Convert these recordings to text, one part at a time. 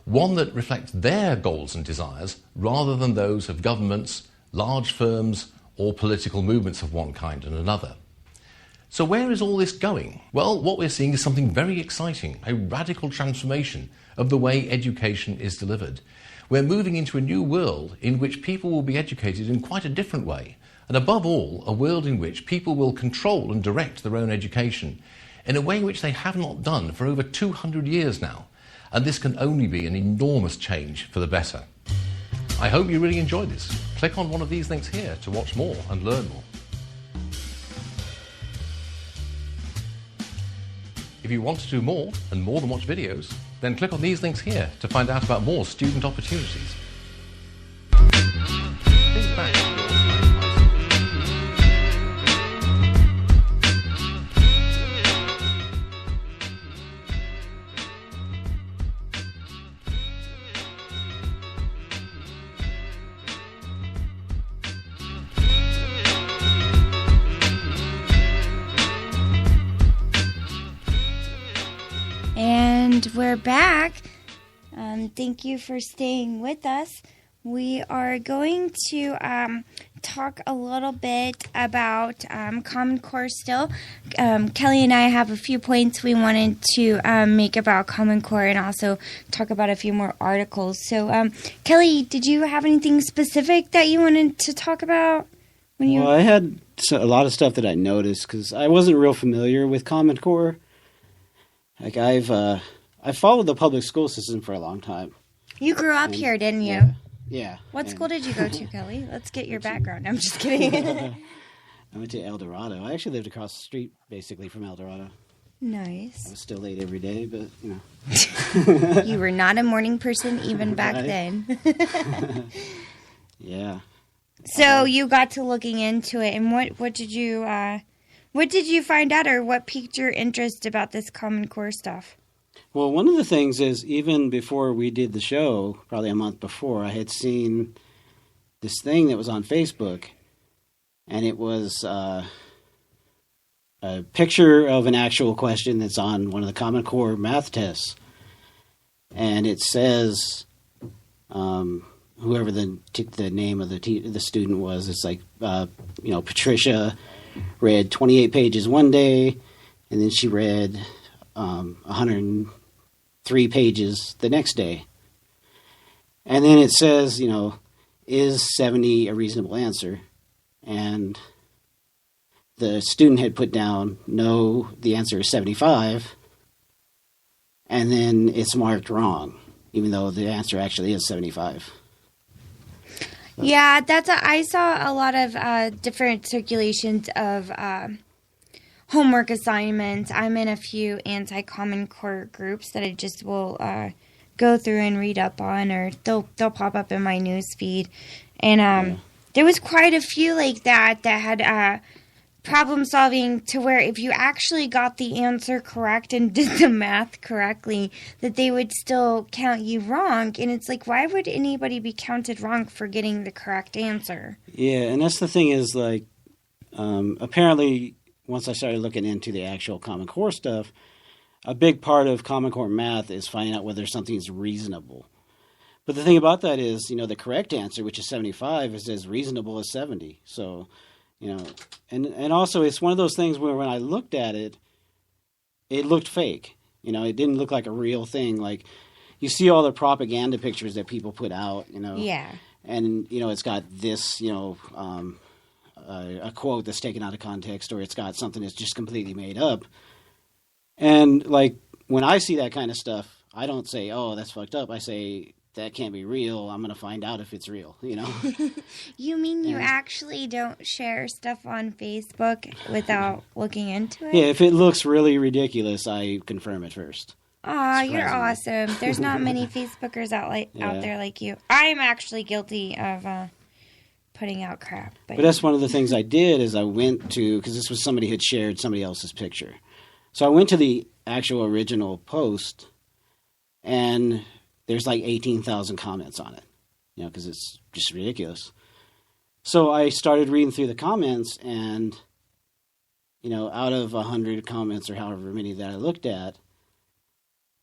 one that reflects their goals and desires rather than those of governments, large firms, or political movements of one kind and another. So where is all this going? Well, what we're seeing is something very exciting, a radical transformation of the way education is delivered. We're moving into a new world in which people will be educated in quite a different way, and above all, a world in which people will control and direct their own education in a way which they have not done for over 200 years now. And this can only be an enormous change for the better. I hope you really enjoyed this. Click on one of these links here to watch more and learn more. If you want to do more, and more than watch videos, then click on these links here to find out about more student opportunities. Think back to your And we're back. Thank you for staying with us. We are going to talk a little bit about Common Core still. Kelly and I have a few points we wanted to make about Common Core and also talk about a few more articles. So, Kelly, did you have anything specific that you wanted to talk about? Well, I had a lot of stuff that I noticed because I wasn't real familiar with Common Core. Like I followed the public school system for a long time. You grew up here, didn't you? Yeah. What school did you go to, Kelly? Let's get your background. I'm just kidding. I went to El Dorado. I actually lived across the street, basically, from El Dorado. Nice. I was still late every day, but, you know. You were not a morning person even back then. Yeah. So you got to looking into it, and what did you find out, or what piqued your interest about this Common Core stuff? Well, one of the things is, even before we did the show, probably a month before, I had seen this thing that was on Facebook, and it was a picture of an actual question that's on one of the Common Core math tests. And it says, whoever the name of the student was, it's like, Patricia read 28 pages one day, and then she read 103 pages the next day. And then it says, is 70 a reasonable answer? And the student had put down, no, the answer is 75. And then it's marked wrong, even though the answer actually is 75. Yeah, I saw a lot of different circulations of homework assignments. I'm in a few anti-Common Core groups that I just will go through and read up on, or they'll pop up in my news feed. And there was quite a few like that had problem solving to where if you actually got the answer correct and did the math correctly, that they would still count you wrong. And it's like, why would anybody be counted wrong for getting the correct answer? Yeah, and that's the thing is, like, apparently once I started looking into the actual Common Core stuff, a big part of Common Core math is finding out whether something's reasonable. But the thing about that is, the correct answer, which is 75, is as reasonable as 70. So, and also it's one of those things where when I looked at it, it looked fake. It didn't look like a real thing. Like, you see all the propaganda pictures that people put out, Yeah. And, it's got this, a quote that's taken out of context, or it's got something that's just completely made up. And, like, when I see that kind of stuff, I don't say, oh, that's fucked up. I say, that can't be real. I'm going to find out if it's real, You mean you actually don't share stuff on Facebook without looking into it? Yeah, if it looks really ridiculous, I confirm it first. Aw, you're awesome. There's not many Facebookers out there like you. I'm actually guilty of putting out crap. But that's one of the things I did is I went to, because this was somebody had shared somebody else's picture. So I went to the actual original post, and there's like 18,000 comments on it, because it's just ridiculous. So I started reading through the comments, and, out of 100 comments or however many that I looked at,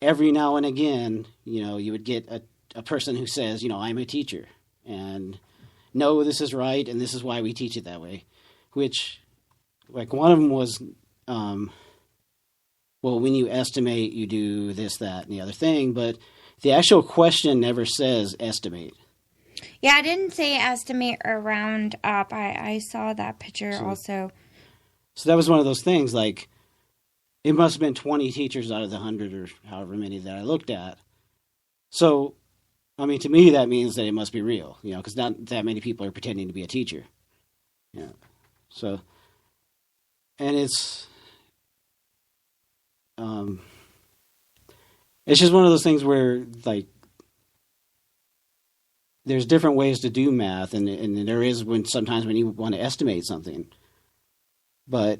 every now and again, you would get a person who says, I'm a teacher, and no, this is right, and this is why we teach it that way. Which, like, one of them was, well, when you estimate, you do this, that, and the other thing, but the actual question never says estimate. Yeah, I didn't say estimate or round up. I saw that picture also. So that was one of those things, like, it must have been 20 teachers out of the 100 or however many that I looked at. So, I mean, to me, that means that it must be real, because not that many people are pretending to be a teacher. Yeah. So, and it's just one of those things where, like, there's different ways to do math, and there is sometimes when you want to estimate something, but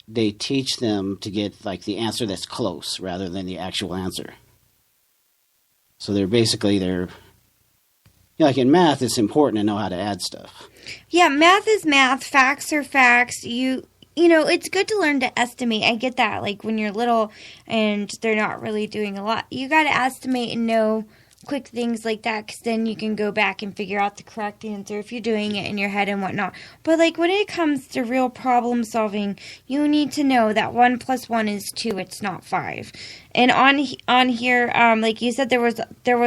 they teach them to get, like, the answer that's close rather than the actual answer. So like in math, it's important to know how to add stuff. Yeah, math is math. Facts are facts. It's good to learn to estimate. I get that. Like, when you're little and they're not really doing a lot, you got to estimate and know quick things like that, because then you can go back and figure out the correct answer if you're doing it in your head and whatnot. But, like, when it comes to real problem solving, you need to know that 1 + 1 is 2. It's not 5. And on here, like you said, there was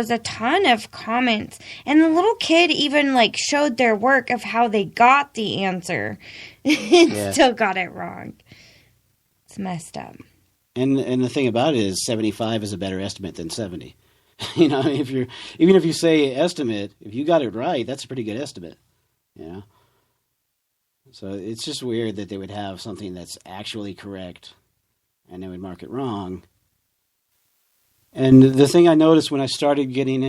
a ton of comments, and the little kid even, like, showed their work of how they got the answer, and still got it wrong. It's messed up. And the thing about it is, 75 is a better estimate than 70. Even if you say estimate, if you got it right, that's a pretty good estimate. So it's just weird that they would have something that's actually correct and they would mark it wrong. And the thing I noticed when I started looking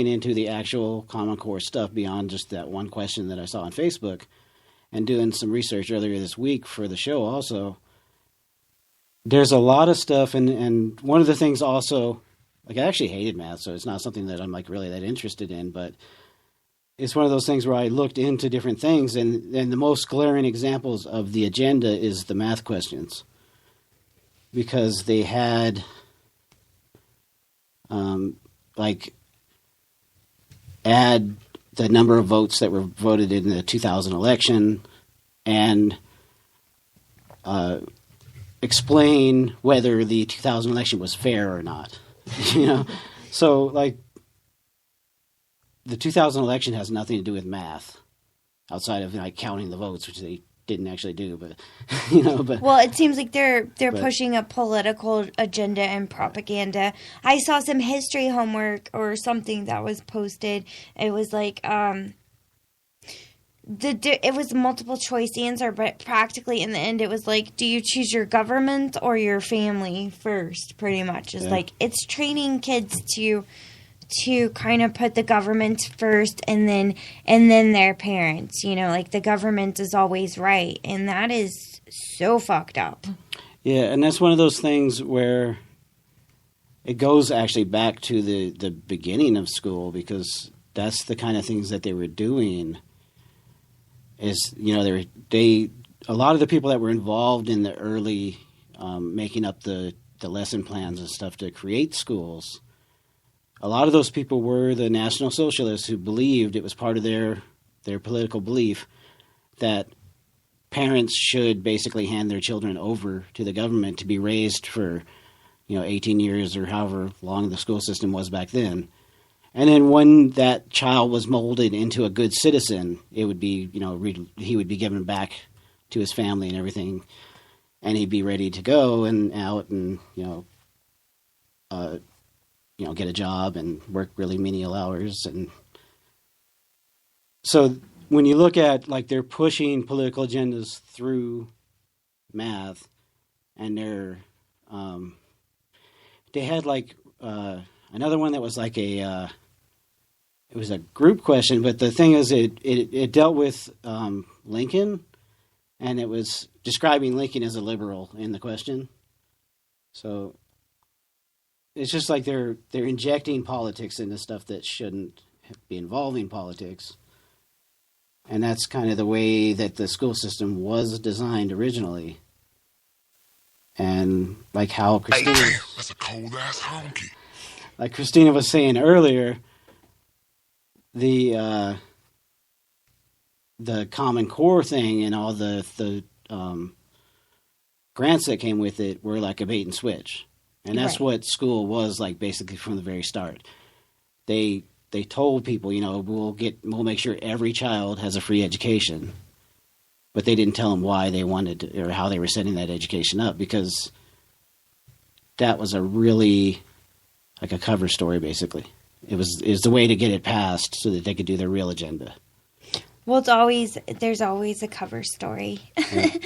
into the actual Common Core stuff beyond just that one question that I saw on Facebook, and doing some research earlier this week for the show also, there's a lot of stuff, and one of the things also, like, I actually hated math, so it's not something that I'm, like, really that interested in, but it's one of those things where I looked into different things, and the most glaring examples of the agenda is the math questions. Because they had, add the number of votes that were voted in the 2000 election, and explain whether the 2000 election was fair or not. So, like, the 2000 election has nothing to do with math outside of, like, counting the votes, which they didn't actually do, but well, it seems like they're pushing a political agenda and propaganda. I saw some history homework or something that was posted. It was like it was a multiple choice answer, but practically in the end it was like, do you choose your government or your family first? Pretty much is like, it's training kids to kind of put the government first and then their parents, like, the government is always right, and that is so fucked up. Yeah, and that's one of those things where it goes actually back to the beginning of school, because that's the kind of things that they were doing. Is, a lot of the people that were involved in the early making up the lesson plans and stuff to create schools, a lot of those people were the National Socialists who believed it was part of their political belief that parents should basically hand their children over to the government to be raised for, 18 years or however long the school system was back then. And then when that child was molded into a good citizen, it would be, he would be given back to his family and everything, and he'd be ready to go and out and, get a job and work really menial hours. And so when you look at, like, they're pushing political agendas through math, and they had, like, another one that was like it was a group question, but the thing is, it dealt with Lincoln, and it was describing Lincoln as a liberal in the question. So it's just like they're injecting politics into stuff that shouldn't be involving politics. And that's kind of the way that the school system was designed originally. And like how Christina, That's a cold ass honky. like Christina was saying earlier, the Common Core thing and all the grants that came with it were like a bait and switch, and that's Right. what school was like basically from the very start. They told people, we'll make sure every child has a free education, but they didn't tell them why they wanted to, or how they were setting that education up, because that was a really like a cover story basically. It was the way to get it passed so that they could do their real agenda. Well, there's always a cover story. Yeah.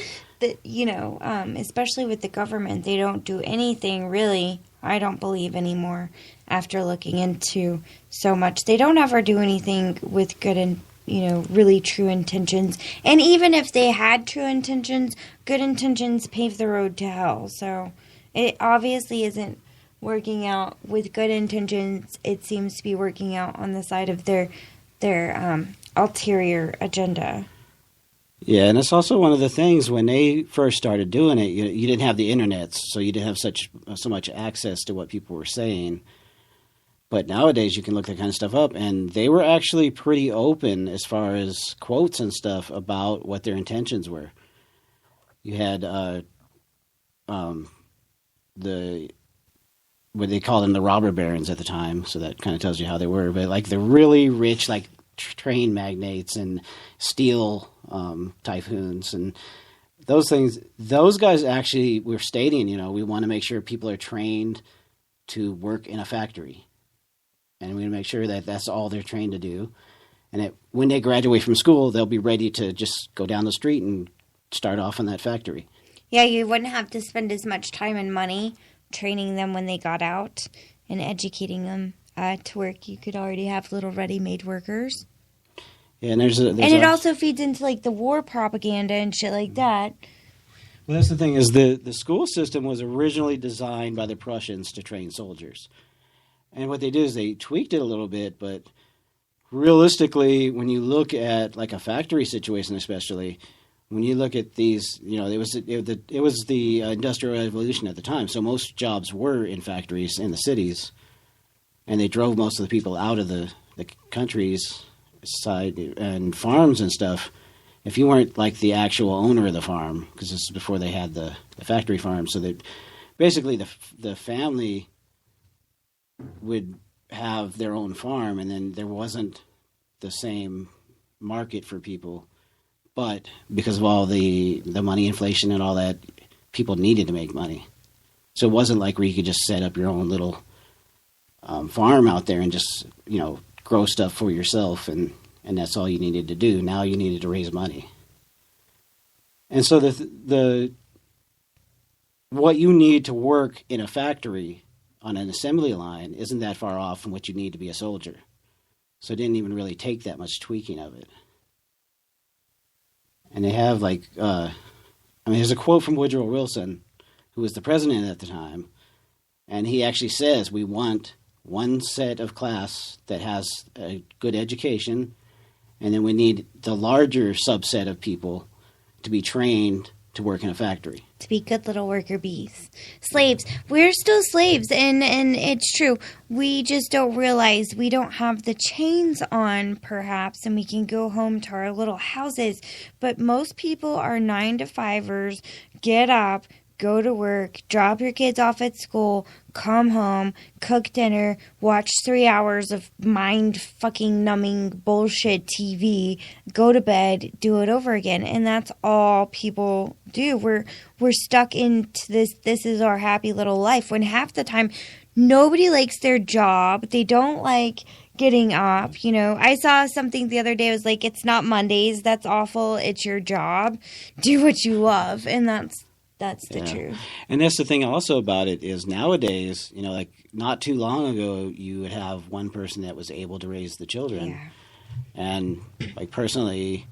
That, especially with the government, they don't do anything really, I don't believe anymore, after looking into so much. They don't ever do anything with good and, really true intentions. And even if they had true intentions, good intentions pave the road to hell. So it obviously isn't working out with good intentions. It seems to be working out on the side of their ulterior agenda. Yeah, and it's also one of the things when they first started doing it, you didn't have the internet, so you didn't have so much access to what people were saying. But nowadays you can look that kind of stuff up, and they were actually pretty open as far as quotes and stuff about what their intentions were. You had what they called them, the robber barons at the time, so that kind of tells you how they were. But like the really rich, like train magnates and steel typhoons and those things, those guys actually were stating, we want to make sure people are trained to work in a factory, and we want to make sure that that's all they're trained to do, and when they graduate from school, they'll be ready to just go down the street and start off in that factory. Yeah, you wouldn't have to spend as much time and money training them when they got out and educating them to work. You could already have little ready-made workers. Yeah, and it also feeds into like the war propaganda and shit like that. Well, that's the thing is the school system was originally designed by the Prussians to train soldiers. And what they did is they tweaked it a little bit, but realistically, when you look at like a factory situation especially, when you look at these, it was the Industrial Revolution at the time, so most jobs were in factories in the cities, and they drove most of the people out of the countries side and farms and stuff. If you weren't like the actual owner of the farm, because this is before they had the factory farm, so that basically the family would have their own farm, and then there wasn't the same market for people. But because of all the money inflation and all that, people needed to make money. So it wasn't like where you could just set up your own little farm out there and just, grow stuff for yourself, and that's all you needed to do. Now you needed to raise money. And so the what you need to work in a factory on an assembly line isn't that far off from what you need to be a soldier. So it didn't even really take that much tweaking of it. And they have there's a quote from Woodrow Wilson, who was the president at the time, and he actually says, we want one set of class that has a good education, and then we need the larger subset of people to be trained to work in a factory. To be good little worker bees. Slaves. We're still slaves, and it's true. We just don't realize we don't have the chains on, perhaps, and we can go home to our little houses. But most people are 9-to-5ers, get up, go to work, drop your kids off at school, come home, cook dinner, watch 3 hours of mind-fucking numbing bullshit TV, go to bed, do it over again. And that's all people do. We're stuck into this is our happy little life, when half the time nobody likes their job. They don't like getting up. I saw something the other day. It was like, it's not Mondays. That's awful. It's your job. Do what you love. And that's the truth. And that's the thing also about it is nowadays, like not too long ago, you would have one person that was able to raise the children. Yeah. And like personally,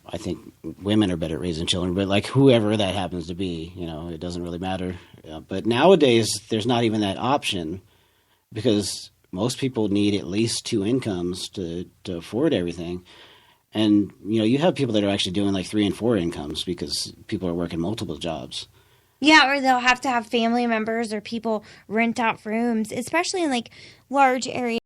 I think women are better at raising children, but like whoever that happens to be, it doesn't really matter. But nowadays, there's not even that option, because most people need at least 2 incomes to afford everything. And, you have people that are actually doing like 3 and 4 incomes because people are working multiple jobs. Yeah, or they'll have to have family members or people rent out rooms, especially in like large areas